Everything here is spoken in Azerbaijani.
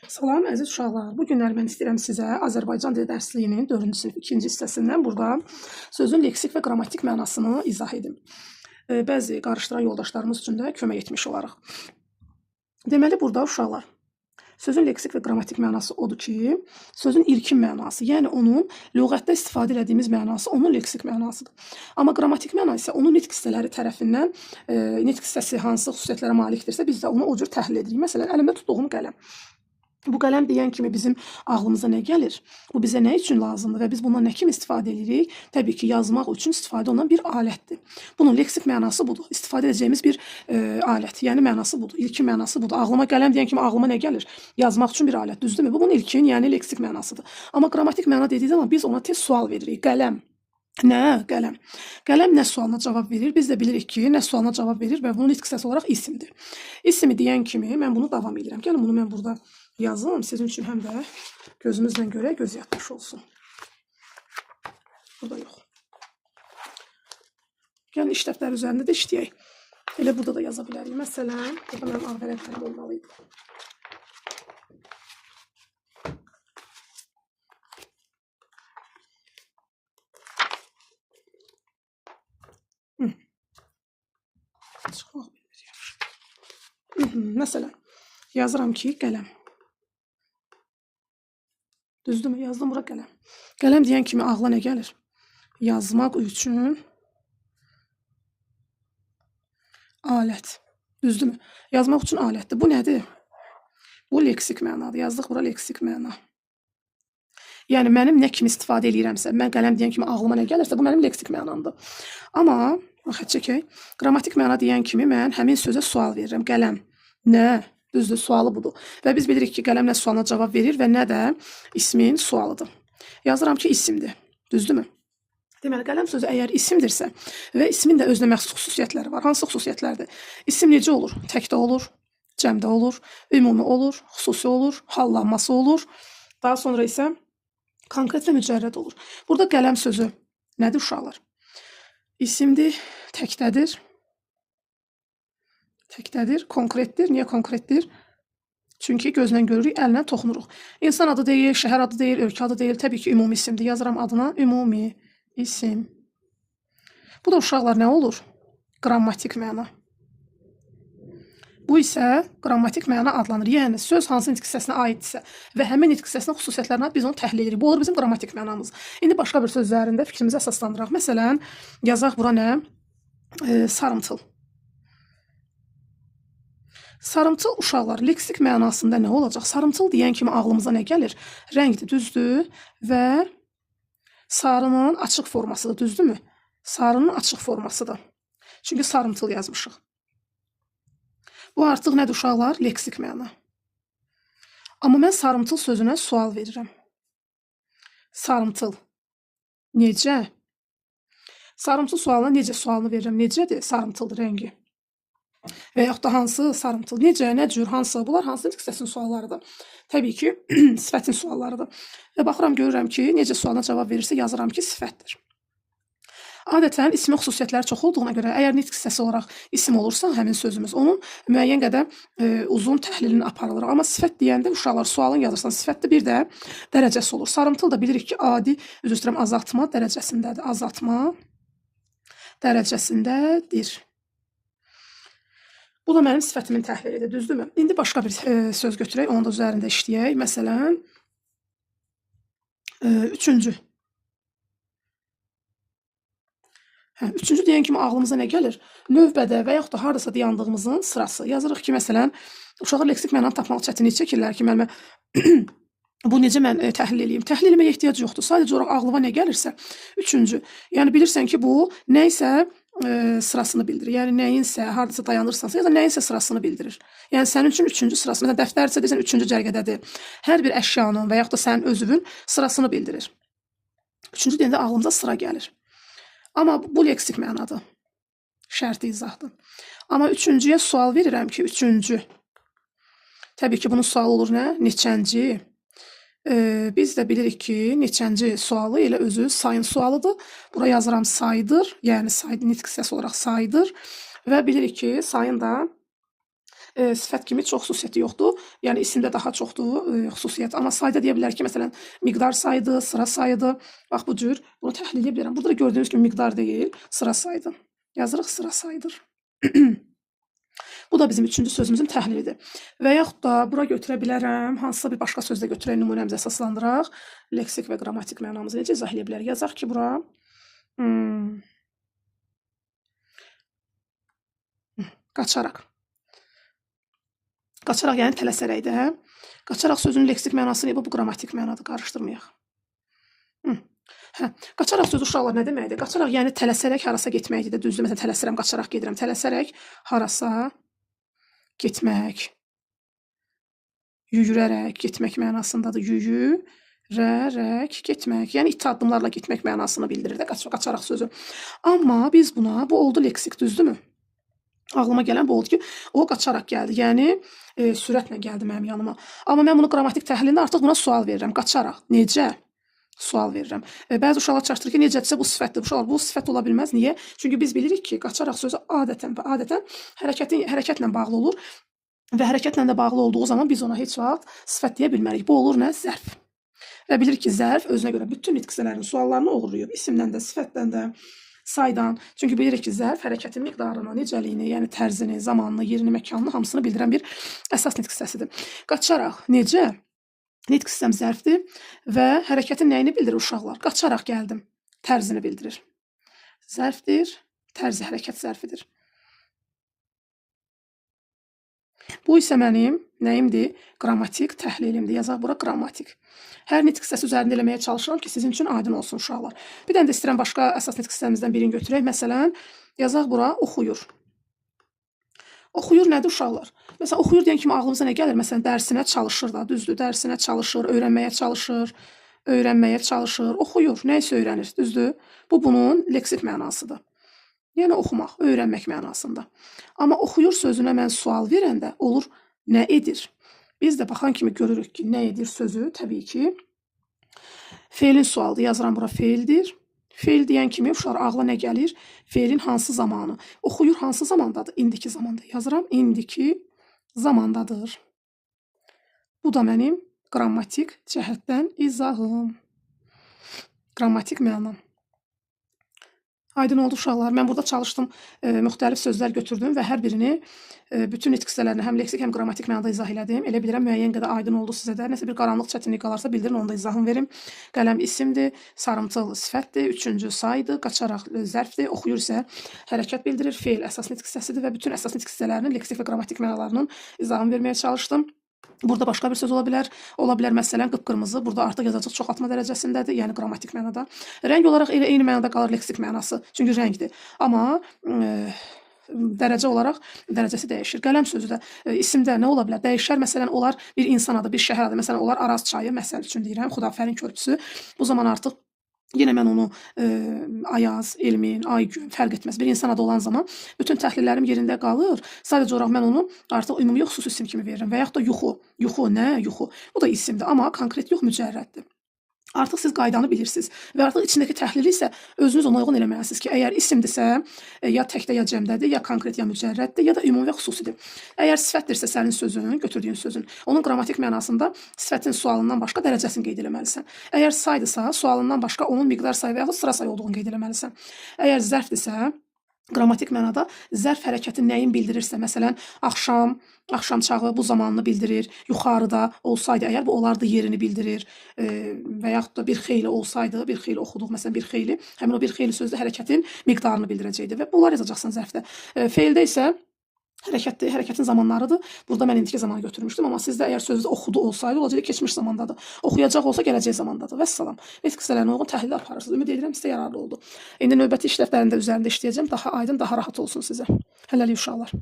Salam əziz uşaqlar. Bu günlər mən istəyirəm sizə Azərbaycan dili dərsliyinin 4-cü sinif 2-ci hissəsindən burada sözün leksik və qrammatik mənasını izah edim. Bəzi qarışdıran yoldaşlarımız üçün də kömək etmiş olaraq. Deməli burada uşaqlar, sözün leksik və qrammatik mənası odur ki, sözün ilkin mənası, yəni onun lüğətdə istifadə etdiyimiz mənası onun leksik mənasıdır. Amma qrammatik məna isə onun nitq hissələri tərəfindən, nitq hissəsi hansı xüsusiyyətlərə malikdirsə, biz də onu o cür təhlil edirik. Məsələn, əlimdə tutduğum qələm. Bu qələm deyən kimi bizim ağlımıza nə gəlir? Bu bizə nə üçün lazımdır və biz bundan nə kimi istifadə edirik? Təbii ki, yazmaq üçün istifadə olunan bir alətdir. Bunun leksik mənası budur. İstifadə edəcəyimiz bir alət, yəni mənası budur. İlkin mənası budur. Ağlıma qələm deyən kimi ağlıma nə gəlir? Yazmaq üçün bir alət, düzdürmü? Bu bunun ilkin, yəni leksik mənasıdır. Amma qrammatik məna dediyi zaman biz ona tez sual veririk. Qələm. Nə? Qələm. Qələm nə sualına cavab verir? Biz də bilirik ki, nə sualına cavab verir və bunun nitq hissəsi olaraq isimdir. İsmi deyən kimi mən bunu davam edirəm. Gəlin bunu mən burada yazım sizin üçün həm də gözümüzlə görə göz yatmış olsun. Burada yox. Gəlin iş dəftəri üzərində də işləyək. Elə burada da yaza bilərik. Məsələn, burada mənim ağ vərəqlərim olmalıydı. Çıxmaq bilmir. Məsələn, yazıram ki, qələm. Düzdürmü? Yazdım bura qələm. Qələm deyən kimi ağla nə gəlir? Yazmaq üçün alət. Düzdürmü? Yazmaq üçün alətdir. Bu nədir? Bu leksik mənadır. Yazdıq bura leksik məna. Yəni mənim nə kimi istifadə edirəmsə, mən qələm deyən kimi ağlıma nə gəlirsə, bu mənim leksik mənamdır. Amma xətt çəkək. Qrammatik məna deyən kimi mən həmin sözə sual verirəm. Qələm. Nə? Düzdür, sualı budur. Və biz bilirik ki, qələm nə sualına cavab verir və nə də ismin sualıdır. Yazıram ki, isimdir. Düzdürmü? Deməli, qələm sözü əgər isimdirsə və ismin də özünə məxsus xüsusiyyətləri var. Hansı xüsusiyyətlərdir? İsim necə olur? Təkdə olur, cəmdə olur, ümumi olur, xüsusi olur, hallanması olur. Daha sonra isə konkret və mücərrəd olur. Burada qələm sözü nədir uşaqlar? İsimdir, təkdədir. Təkdədir, konkretdir. Niyə konkretdir? Çünki gözlə görürük, əllə toxunuruq. İnsan adı deyil, şəhər adı deyil, ölkə adı deyil. Təbii ki, ümumi isimdir. Yazıram adına ümumi isim. Bu da uşaqlar nə olur? Qrammatik məna. Bu isə qrammatik məna adlanır. Yəni, söz hansı nitq hissəsinə aiddirsə və həmin nitq hissəsinin xüsusiyyətlərinə biz onu təhlil edirik. Bu olur bizim qrammatik mənamız. İndi başqa bir söz üzərində fikrimizi əsaslandıraq. Məsələn, yazaq bura nə? Sarımtıl. Sarımtıl uşaqlar leksik mənasında nə olacaq? Sarımtıl deyən kimi ağlımıza nə gəlir? Rəngdir, düzdür və sarının açıq formasıdır, düzdürmü? Sarının açıq formasıdır. Çünki sarımtıl yazmışıq. Bu artıq nədir uşaqlar? Leksik məna. Amma mən sarımtıl sözünə sual verirəm. Sarımtıl. Necə? Sarımtıl sualına necə sualını verirəm? Necədir? Sarımtıldır rəngi. Və yaxud da hansı sarımtıl? Necə, nə cür, hansı? Bunlar hansı nitq hissəsinin suallarıdır? Təbii ki, sifətin suallarıdır. Və baxıram, görürəm ki, necə sualına cavab verirsə, yazıram ki, sifətdir. Adətən ismin xüsusiyyətləri çox olduğuna görə, əgər nitq hissəsi olaraq isim olursa, həmin sözümüz, onun müəyyən qədər uzun təhlilini aparılır. Amma sifət deyəndə uşaqlar sualın yazırsan, sifətdə bir də dərəcəsi olur. Sarımtıl da bilirik ki, adi, üzr istəyirəm, azaltma dərəcəsindədir. Azaltma dərəcəsindədir. Bu da mənim sifətimin təhlilidir, düzdürmü? İndi başqa bir söz götürək, onu da üzərində işləyək. Məsələn, üçüncü. Üçüncü deyən kimi ağlımıza nə gəlir? Növbədə və yaxud da haradasa dayandığımızın sırası. Yazırıq ki, məsələn, uşaqlar leksik mənanı tapmaq çətinlik çəkirlər ki, müəllimə, bu necə mən təhlil edeyim? Təhlil etməyə ehtiyac yoxdur. Sadəcə olaraq ağlıma nə gəlirsə, üçüncü. Yəni bilirsən ki, bu nə isə sırasını bildirir. Yəni nəyinsə, haradasa dayanırsansa ya da nəyinsə sırasını bildirir. Yəni sənin üçün üçüncü sırası. Məsələn, dəftərsə deyirsən, üçüncü cərgədədir. Hər bir əşyanın və yaxud da sənin özünün sırasını bildirir. Üçüncü deyəndə ağlımıza sıra gəlir. Amma bu leksik mənadır. Şərti izahdır. Amma üçüncüyə sual verirəm ki, üçüncü. Təbii ki, bunun sualı olur nə? Neçənci? Biz də bilirik ki, neçənci sualı elə özü sayın sualıdır. Bura yazıram saydır, yəni say nitq hissəsi olaraq saydır və bilirik ki, sayın da sifət kimi çox xüsusiyyəti yoxdur. Yəni isimdə daha çoxdur xüsusiyyət. Amma sayda deyə bilər ki, məsələn, miqdar sayıdır, sıra sayıdır. Bax bu cür bunu təhlil edə bilərəm. Burada da gördüyünüz kimi miqdar deyil, sıra sayıdır. Yazırıq sıra sayıdır. Bu da bizim üçüncü sözümüzün təhlilidir. Və yaxud da bura götürə bilərəm, hansısa bir başqa sözdə götürək, nümunəmizə əsaslandıraq. Leksik və qrammatik mənamızı necə izah edə bilərik? Yazaq ki, bura qaçaraq. Qaçaraq yəni tələsərək də. Qaçaraq sözünün leksik mənası nə? Bu qrammatik mənadır, qarışdırmayaq. Qaçaraq sözü uşaqlar nə deməkdir? Qaçaraq yəni tələsərək harasa getməkdir də, düzdür? Məsələn, tələsirəm, qaçaraq gedirəm. Tələsərək harasa getmək. Yüyürərək getmək mənasındadır. Yüyürərək getmək. Yəni iti addımlarla getmək mənasını bildirir də qaçaraq sözü. Amma biz buna, bu oldu leksik, düzdürmü? Ağlıma gələn bu oldu ki, o qaçaraq gəldi. Yəni sürətlə gəldi mənim yanıma. Amma mən bunu qrammatik təhlilində artıq buna sual verirəm. Qaçaraq. Necə? Sual verirəm. Bəzi uşaqlar çaşdırır ki, necədirsə bu sifətdir. Uşaqlar bu sifət ola bilməz. Niyə? Çünki biz bilirik ki, qaçaraq sözü adətən hərəkətlə bağlı olur və hərəkətlə də bağlı olduğu zaman biz ona heç vaxt sifət deyə bilmərik. Bu olur nə? Zərf. Və bilirik ki, zərf özünə görə bütün nitqçilərin suallarını uğurlayıb. İsimdən də, sifətdən də, saydan. Çünki bilirik ki, zərf hərəkətin miqdarını, necəliyini, yəni tərzini, zamanını, yerini, məkanını hamısını bildirən bir əsas nitq hissəsidir. Qaçaraq necə? Nitq hissəm zərfdir və hərəkətin nəyini bildirir uşaqlar? Qaçaraq gəldim. Tərzini bildirir. Zərfdir, tərzi hərəkət zərfidir. Bu isə mənim nəyimdir? Qrammatik təhlilimdir. Yazaq bura qrammatik. Hər nitq hissəsi üzərində eləməyə çalışıram ki, sizin üçün aydın olsun uşaqlar. Bir dənə də istəyirəm başqa əsas nitq hissəmizdən birini götürək. Məsələn, yazaq bura oxuyur. Oxuyur nədir uşaqlar? Məsələn, oxuyur deyən kimi ağlımıza nə gəlir? Məsələn, dərsinə çalışır da, düzdür? Dərsinə çalışır, öyrənməyə çalışır, oxuyur, nəyisə öyrənir, düzdür? Bu bunun leksik mənasıdır. Yəni oxumaq, öyrənmək mənasında. Amma oxuyur sözünə mən sual verəndə olur nə edir? Biz də baxan kimi görürük ki, nə edir sözü təbii ki feilin sualıdır. Yazıram bura feildir. Feil deyən kimi uşaqlar ağla nə gəlir? Feilin hansı zamanı? Oxuyur hansı zamandadır? İndiki zamanda. Yazıram indiki zamandadır. Bu da mənim qrammatik cəhətdən izahım. Qrammatik mənam. Aydın oldu uşaqlar. Mən burada çalışdım, müxtəlif sözlər götürdüm və hər birini bütün nitq hissələrini həm leksik, həm qrammatik mənada izah elədim. Elə bilirəm müəyyən qədər aydın oldu sizə də. Nəsə bir qaranlıq, çətinlik qalarsa bildirin, onu da izahını verim. Qələm isimdir, sarımtıl sifətdir, üçüncü saydır, qaçaraq zərfdir, oxuyur isə hərəkət bildirir, feil əsas nitq hissəsidir və bütün əsas nitq hissələrinin leksik və qrammatik mənalarının izahını verməyə çalışdım. Burada başqa bir söz ola bilər. Ola bilər məsələn qıpqırmızı. Burada artıq yazacaq çoxaltma dərəcəsindədir, yəni qrammatik mənada. Rəng olaraq elə eyni mənada qalır leksik mənası. Çünki rəngdir. Amma dərəcə olaraq dərəcəsi dəyişir. Qələm sözü də isimdə nə ola bilər? Dəyişər. Məsələn, onlar bir insan adı, bir şəhər adı. Məsələn, onlar Araz çayı, məsəl üçün deyirəm, Xudafərin körpüsü. Bu zaman artıq yenə mən onu Ayaz, Elmin, Aygün fərq etməz. Bir insan adı olan zaman bütün təhlillərim yerində qalır. Sadəcə olaraq mən onu artıq ümumi yox, xüsusi isim kimi verirəm. Və yaxud da yuxu. Yuxu nə? Yuxu. Bu da isimdir, amma konkret yox, mücərrəddir. Artıq siz qaydanı bilirsiniz və artıq içindəki təhlili isə özünüz ona uyğun eləməlisiniz ki, əgər isimdirsə ya təkdə ya cəmdədir, ya konkret ya mücərrəddir, ya da ümumi və xüsusidir. Əgər sifətdirsə sənin sözün, götürdüyün sözün, onun qrammatik mənasında sifətin sualından başqa dərəcəsini qeyd eləməlisən. Əgər saydısa, sualından başqa onun miqdar sayı və yaxud sıra sayı olduğunu qeyd eləməlisən. Əgər zərfdirsə, qrammatik mənada zərf hərəkəti nəyin bildirirsə, məsələn, axşamçağı bu zamanını bildirir, yuxarıda olsaydı, əgər bu olardı yerini bildirir və yaxud da bir xeyli olsaydı, bir xeyli oxuduq, məsələn, bir xeyli, həmin o bir xeyli sözdə hərəkətin miqdarını bildirəcəkdir və bunlar yazacaqsan zərfdə. Feildə isə hərəkətdir, hərəkətin zamanlarıdır. Burada mən indiki zamanı götürmüşdüm, amma sizdə əgər sözdə oxudu olsaydı, olacaqdı keçmiş zamandadır. Oxuyacaq olsa gələcək zamandadır. Vəssalam. Nitq hissələrinə uyğun təhlil aparırsınız. Ümid edirəm sizə yararlı oldu. İndi növbəti iş dəftərində üzərində işləyəcəm. Daha aydın, daha rahat olsun sizə. Hələlik uşaqlar.